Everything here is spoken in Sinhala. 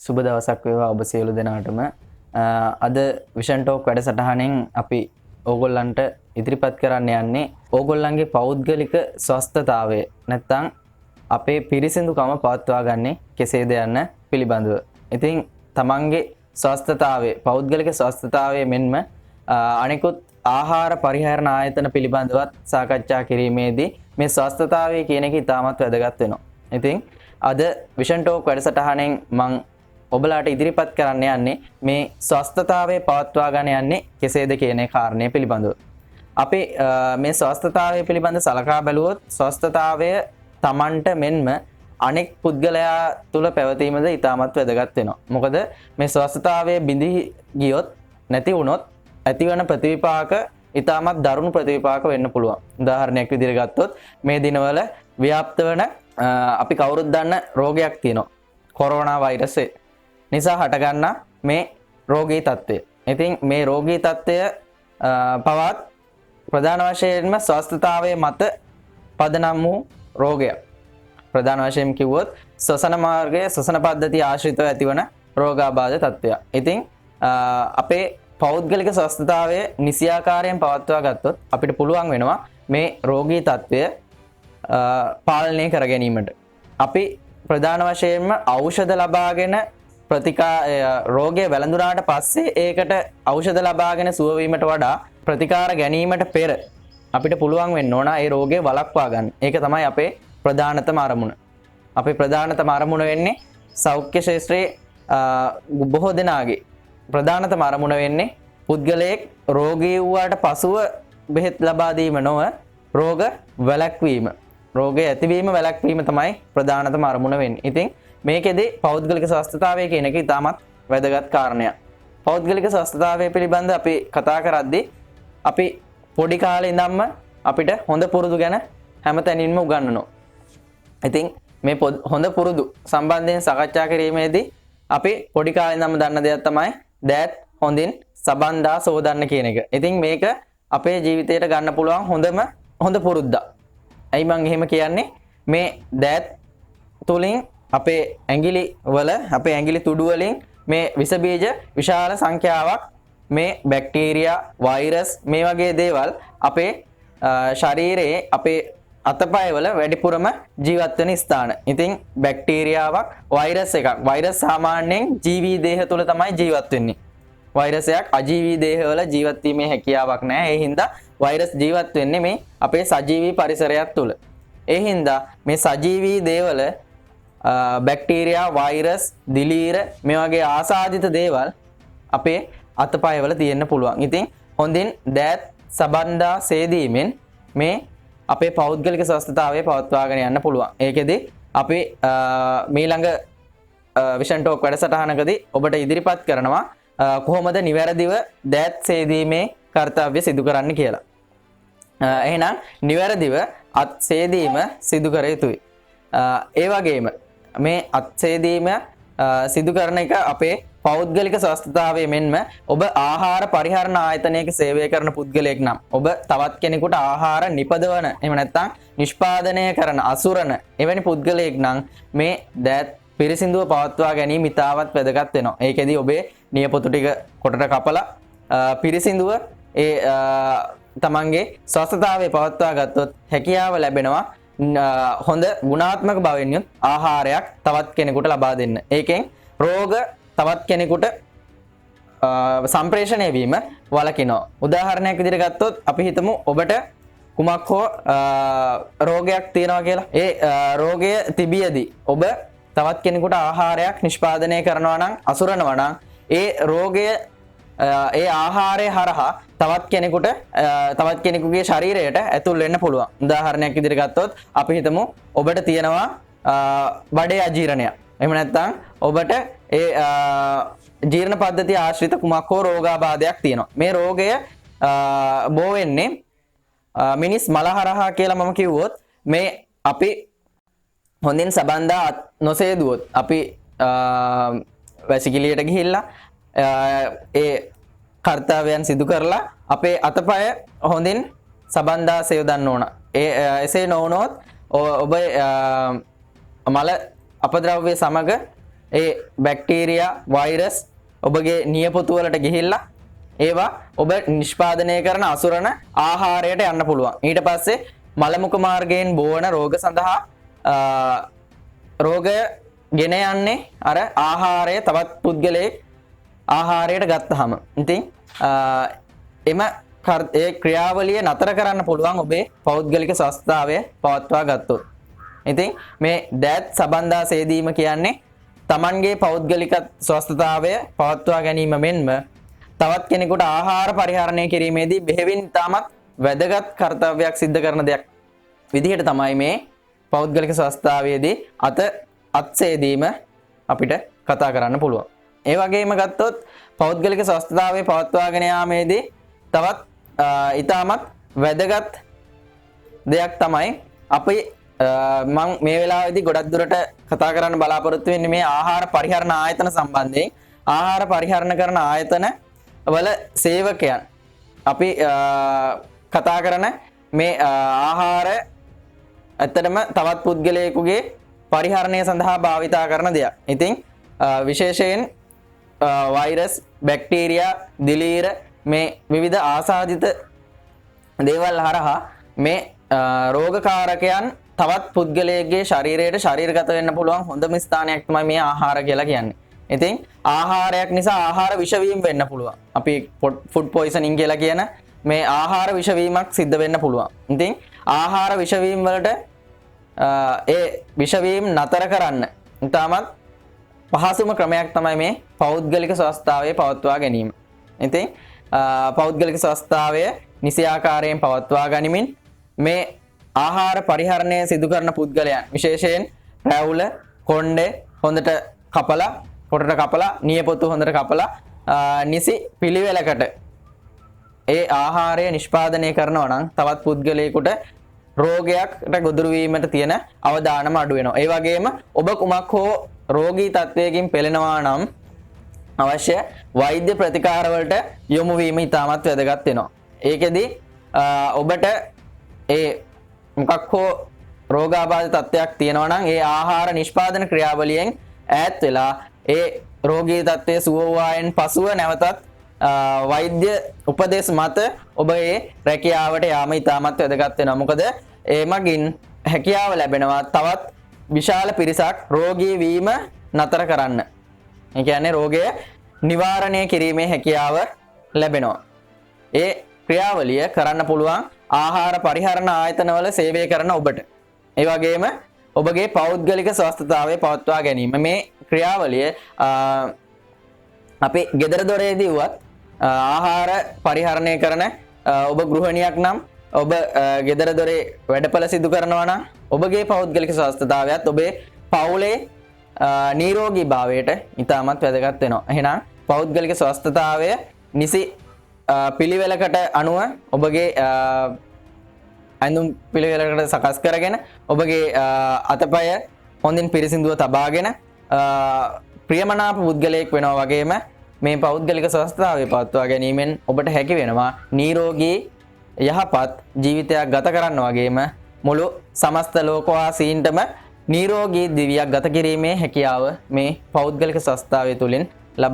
සුබ දවසක් වේවා ඔබ සියලු දෙනාටම. අද විෂන් ටෝක් වැඩසටහනෙන් අපි ඕගොල්ලන්ට ඉදිරිපත් කරන්න යන්නේ ඕගොල්ලන්ගේ පෞද්ගලික ස්වස්ථතාවය නැත්නම් අපේ පිරිසිදුකම පවත්වා ගන්නේ කෙසේද යන්න පිළිබඳව. ඉතින් තමන්ගේ ස්වස්ථතාවය පෞද්ගලික ස්වස්ථතාවය මෙන්ම අනිකුත් ආහාර පරිහරණ ආයතන පිළිබඳවත් සාකච්ඡා කිරීමේදී මේ ස්වස්ථතාවය කියන එක ඉතාමත් වැදගත් වෙනවා. ඉතින් අද විෂන් ටෝක් වැඩසටහනෙන් මම ඔබලාට ඉදිරිපත් කරන්න යන්නේ මේ ස්වස්ථතාවය පවත්වා ගන්න යන්නේ කෙසේද කියන කාරණය පිළිබඳව. අපි මේ ස්වස්ථතාවය පිළිබඳ සලකා බැලුවොත් ස්වස්ථතාවය තමන්ට මෙන්ම අනෙක් පුද්ගලයා තුල පැවතීමද ඉතාමත් වැදගත් වෙනවා. මොකද මේ ස්වස්ථතාවය බිඳී ගියොත් නැති වුණොත් ඇතිවන ප්‍රතිවිපාක ඉතාමත් දරුණු ප්‍රතිවිපාක වෙන්න පුළුවන්. උදාහරණයක් විදිහට ගත්තොත් මේ දිනවල ව්‍යාප්ත වන අපි කවුරුත් දන්න රෝගයක් තියෙනවා. කොරෝනා වෛරසය නිසා හටගන්න මේ රෝගී තත්ත්වය. ඉතින් මේ රෝගී තත්ත්වය පවත් ප්‍රධාන වශයෙන්ම ස්වස්ථතාවයේ මත පදනම් වූ රෝගයක්. ප්‍රධාන වශයෙන් කිව්වොත් ශ්වසන මාර්ගයේ ශ්වසන පද්ධතිය ආශ්‍රිතව ඇතිවන රෝගාබාධ තත්ත්වය. ඉතින් අපේ පෞද්ගලික ස්වස්ථතාවය නිසියාකාරයෙන් පවත්වා ගත්තොත් අපිට පුළුවන් වෙනවා මේ රෝගී තත්ත්වය පාලනය කර ගැනීමට. අපි ප්‍රධාන වශයෙන්ම ඖෂධ ලබාගෙන රෝගය වැළඳුනාට පස්සේ ඒකට ඖෂධ ලබාගෙන සුව වීමට වඩා ප්‍රතිකාර ගැනීමට පෙර අපිට පුළුවන් වෙන්න ඕන ඒ රෝගය වළක්වා ගන්න. ඒක තමයි අපේ ප්‍රධානතම අරමුණ. අපේ ප්‍රධානතම අරමුණ වෙන්නේ සෞඛ්‍ය ශාස්ත්‍රයේ බොහෝ දෙනාගේ ප්‍රධානතම අරමුණ වෙන්නේ පුද්ගලයෙක් රෝගී වූාට පසුව බෙහෙත් ලබා දීම නොව රෝග වැළැක්වීම. රෝගය ඇතිවීම වැළැක්වීම තමයි ප්‍රධානතම අරමුණ වෙන්නේ. ඉතින් මේකෙදි පෞද්ගලික ස්වස්ථතාවය කියන එක ඉතාමත් වැදගත් කාරණයක්. පෞද්ගලික ස්වස්ථතාවය පිළිබඳ අපි කතා කරද්දී අපි පොඩි කාලේ ඉඳන්ම අපිට හොඳ පුරුදු ගැන හැමතැනින්ම උගන්වනවා. ඉතින් මේ හොඳ පුරුදු සම්බන්ධයෙන් සාකච්ඡා කිරීමේදී අපි පොඩි කාලේ ඉඳන්ම දන්න දෙයක් තමයි දෑත් හොඳින් සබන්දා සෝදන්න කියන එක. ඉතින් මේක අපේ ජීවිතයට ගන්න පුළුවන් හොඳ පුරුද්දක්. ඇයි මම එහෙම කියන්නේ? මේ දෑත් තුලින් අපේ ඇඟිලි තුඩු වලින් මේ විස බීජ විශාල සංඛ්‍යාවක් මේ බැක්ටීරියා, වෛරස් මේ වගේ දේවල් අපේ ශරීරයේ අපේ අතපය වල වැඩිපුරම ජීවත් වෙන ස්ථාන. ඉතින් බැක්ටීරියාවක්, වෛරස් එකක්. වෛරස් සාමාන්‍යයෙන් ජීවී දේහ තුල තමයි ජීවත් වෙන්නේ. වෛරසයක් අජීවී දේහවල ජීවත් වීමේ හැකියාවක් නැහැ. ඒ හින්දා වෛරස් ජීවත් වෙන්නේ මේ අපේ සජීවී පරිසරයක් තුල. ඒ හින්දා මේ සජීවී දේවල බැක්ටීරියා, වෛරස්, දිලීර මේ වගේ ආසාදිත දේවල් අපේ අතපය වල තියෙන්න පුළුවන්. ඉතින් හොඳින් දෑත් සබන්දා සේදීමෙන් මේ අපේ පෞද්ගලික ස්වස්ථතාවය පවත්වාගෙන යන්න පුළුවන්. ඒකෙදි අපි මීළඟ විෂන් ටෝක් වැඩසටහනකදී ඔබට ඉදිරිපත් කරනවා කොහොමද නිවැරදිව දෑත් සේදීමේ කාර්යය සිදු කරන්න කියලා. එහෙනම් නිවැරදිව අත් සේදීම සිදු කර යුතුයි. ඒ වගේම මේ අත් සේදීම සිදු කරන එක අපේ පෞද්ගලික ස්වස්ථතාවය මෙන්ම ඔබ ආහාර පරිහරණ ආයතනයක සේවය කරන පුද්ගලයෙක් නම් ඔබ තවත් කෙනෙකුට ආහාර නිපදවන එහෙම නැත්නම් නිෂ්පාදනය කරන අසුරන එවැනි පුද්ගලයෙක් නම් මේ දෑත් පිරිසිදුව පවත්වා ගැනීම ඉතාමත් වැදගත් වෙනවා. ඒකෙදි ඔබේ නියපොතු ටික කොටට කපලා පිරිසිදුව ඒ තමන්ගේ ස්වස්ථතාවය පවත්වා ගත්තොත් හැකියාව ලැබෙනවා හොඳ ගුණාත්මක බවින් යුත් ආහාරයක් තවත් කෙනෙකුට ලබා දෙන්න. ඒකෙන් රෝග තවත් කෙනෙකුට සම්ප්‍රේෂණය වීම වළකිනවා. උදාහරණයක් විදිහට ගත්තොත් අපි හිතමු ඔබට කුමක් හෝ රෝගයක් තියෙනවා කියලා. ඒ රෝගය තිබියදී ඔබ තවත් කෙනෙකුට ආහාරයක් නිෂ්පාදනය කරනවා නම් අසුරනවා නම් ඒ රෝගය ඒ ආහාරය හරහා තවත් කෙනෙකුගේ ශරීරයට ඇතුල් වෙන්න පුළුවන්. උදාහරණයක් විදිහට ගත්තොත් අපි හිතමු ඔබට තියෙනවා බඩේ අජීර්ණයක්. එහෙම නැත්නම් ඔබට ඒ ජීර්ණ පද්ධතිය ආශ්‍රිත කුමක් හෝ රෝගාබාධයක් තියෙනවා. මේ රෝගය බෝ වෙන්නේ මිනිස් මල හරහා කියලා මම කිව්වොත් මේ අපි හොඳින් සබන්දා නොසේදුවොත් අපි වැසිකිළියට ගිහිල්ලා ඒ කර්තව්‍යයන් සිදු කරලා අපේ අතපය හොඳින් සබන්දා සේවදන්න ඕන. එසේ නොවුනොත් ඔබ මල අපද්‍රව්‍ය සමග ඒ බැක්ටීරියා වෛරස් ඔබගේ නියපොතු වලට ගිහිල්ලා ඒවා ඔබ නිෂ්පාදනය කරන අසුරන ආහාරයට යන්න පුළුවන්. ඊට පස්සේ මල මුඛ මාර්ගයෙන් බෝවන රෝග සඳහා රෝගය ගෙන යන්නේ අර ආහාරය තවත් පුද්ගලයෙක් ආහාරයට ගත්තහම. ඉතින් එම ඒ ක්‍රියාවලිය නතර කරන්න පුළුවන් ඔබේ පෞද්ගලික ස්වස්ථතාවය පවත්වා ගත්තොත්. ඉතින් මේ දෑත් සබන්දා සේදීම කියන්නේ තමන්ගේ පෞද්ගලික ස්වස්ථතාවය පවත්වා ගැනීම මෙන්ම තවත් කෙනෙකුට ආහාර පරිහරණය කිරීමේදී බෙහෙවින් ඉතාමත් වැදගත් කර්තව්‍යයක් සිද්ධ කරන දෙයක් විදිහට තමයි මේ පෞද්ගලික ස්වස්ථතාවයේදී අත්සේදීම අපිට කතා කරන්න පුළුවන්. ඒ වගේම ගත්තොත් පෞද්ගලික ස්වස්ථතාවය පවත්වාගෙන යාමේදී තවත් ඉතාමත් වැදගත් දෙයක් තමයි අපි මම මේ වෙලාවේදී ගොඩක් දුරට කතා කරන්න බලාපොරොත්තු වෙන්නේ මේ ආහාර පරිහරණ ආයතන සම්බන්ධයෙන්. ආහාර පරිහරණ කරන ආයතන වල සේවකයන් අපි කතා කරන මේ ආහාර ඇත්තටම තවත් පුද්ගලයෙකුගේ පරිහරණය සඳහා භාවිතා කරන දෙයක්. ඉතින් විශේෂයෙන් වෛරස්, බැක්ටීරියා, දිලීර මේ විවිධ ආසාදිත දේවල් හරහා මේ රෝගකාරකයන් තවත් පුද්ගලයෙක්ගේ ශරීරයට ශරීරගත වෙන්න පුළුවන් හොඳම ස්ථානයක් තමයි මේ ආහාර කියලා කියන්නේ. ඉතින් ආහාරයක් නිසා ආහාර විෂවීම වෙන්න පුළුවන්. අපි ෆුඩ් පොයිසනින් කියලා කියන මේ ආහාර විෂවීමක් සිද්ධ වෙන්න පුළුවන්. ඉතින් ආහාර විෂවීම වලට ඒ විෂවීම නතර කරන්න ඉතාමත් පහසුම ක්‍රමයක් තමයි මේ පෞද්ගලික ස්වස්ථතාවය පවත්වා ගැනීම. ඉතින් පෞද්ගලික ස්වස්ථතාවය නිසි ආකාරයෙන් පවත්වා ගනිමින් මේ ආහාර පරිහරණය සිදු කරන පුද්ගලයන් විශේෂයෙන් රැවුල, කොණ්ඩේ හොඳට කපලා, කොටට කපලා, නියපොතු හොඳට කපලා නිසි පිළිවෙලකට ඒ ආහාරය නිෂ්පාදනය කරනවා නම් තවත් පුද්ගලයෙකුට රෝගයකට ගොදුරු වීමට තියෙන අවදානම අඩු වෙනවා. ඒ වගේම ඔබ කුමක් හෝ රෝගී තත්වයකින් පෙළෙනවා නම් අවශ්‍ය වෛද්‍ය ප්‍රතිකාර වලට යොමු වීම ඉතාමත් වැදගත් වෙනවා. ඒකෙදි ඔබට ඒ මොකක් හෝ රෝගාබාධ තත්ත්වයක් තියෙනවා නම් ඒ ආහාර නිෂ්පාදන ක්‍රියාවලියෙන් ඈත් වෙලා ඒ රෝගී තත්ත්වයේ සුව වූායෙන් පසුව නැවතත් වෛද්‍ය උපදෙස් මත ඔබ ඒ රැකියාවට යාම ඉතාමත් වැදගත් වෙනවා. මොකද ඒ මගින් හැකියාව ලැබෙනවා තවත් විශාල පිරිසක් රෝගී වීම නතර කරන්න. ඒ කියන්නේ රෝගය නිවාරණය කිරීමේ හැකියාව ලැබෙනවා. ඒ ක්‍රියාවලිය කරන්න පුළුවන් ආහාර පරිහරණ ආයතනවල සේවය කරන ඔබට. ඒ වගේම ඔබගේ පෞද්ගලික ස්වස්ථතාවය පවත්වා ගැනීම මේ ක්‍රියාවලිය අපි ගෙදර දොරේදී වුවත් ආහාර පරිහරණය කරන ඔබ ගෘහණියක් නම් ඔබ ගෙදර දොරේ වැඩපළ සිදු කරනවා නම් ඔබගේ පෞද්ගලික ස්වස්ථතාවයත් ඔබේ පවුලේ නිරෝගී භාවයට ඉතාමත් වැදගත් වෙනවා. එහෙනම් පෞද්ගලික ස්වස්ථතාවය නිසි පිළිවෙලකට අනුව ඔබගේ ඇඳුම් පිළිවෙලකට සකස් කරගෙන ඔබගේ අතපය හොඳින් පිරිසිදුව තබාගෙන ප්‍රියමනාප පුද්ගලයෙක් වෙනවා වගේම මේ පෞද්ගලික ස්වස්ථතාවය පවත්වා ගැනීමෙන් ඔබට හැකි වෙනවා නිරෝගී යහපත් ජීවිතයක් ගත කරන්න වගේම මුළු සමස්ත ලෝකවාසීන්ටම නිරෝගී දිවියක් ගත කිරීමේ හැකියාව මේ පෞද්ගලික ස්වස්ථතාවය තුළින්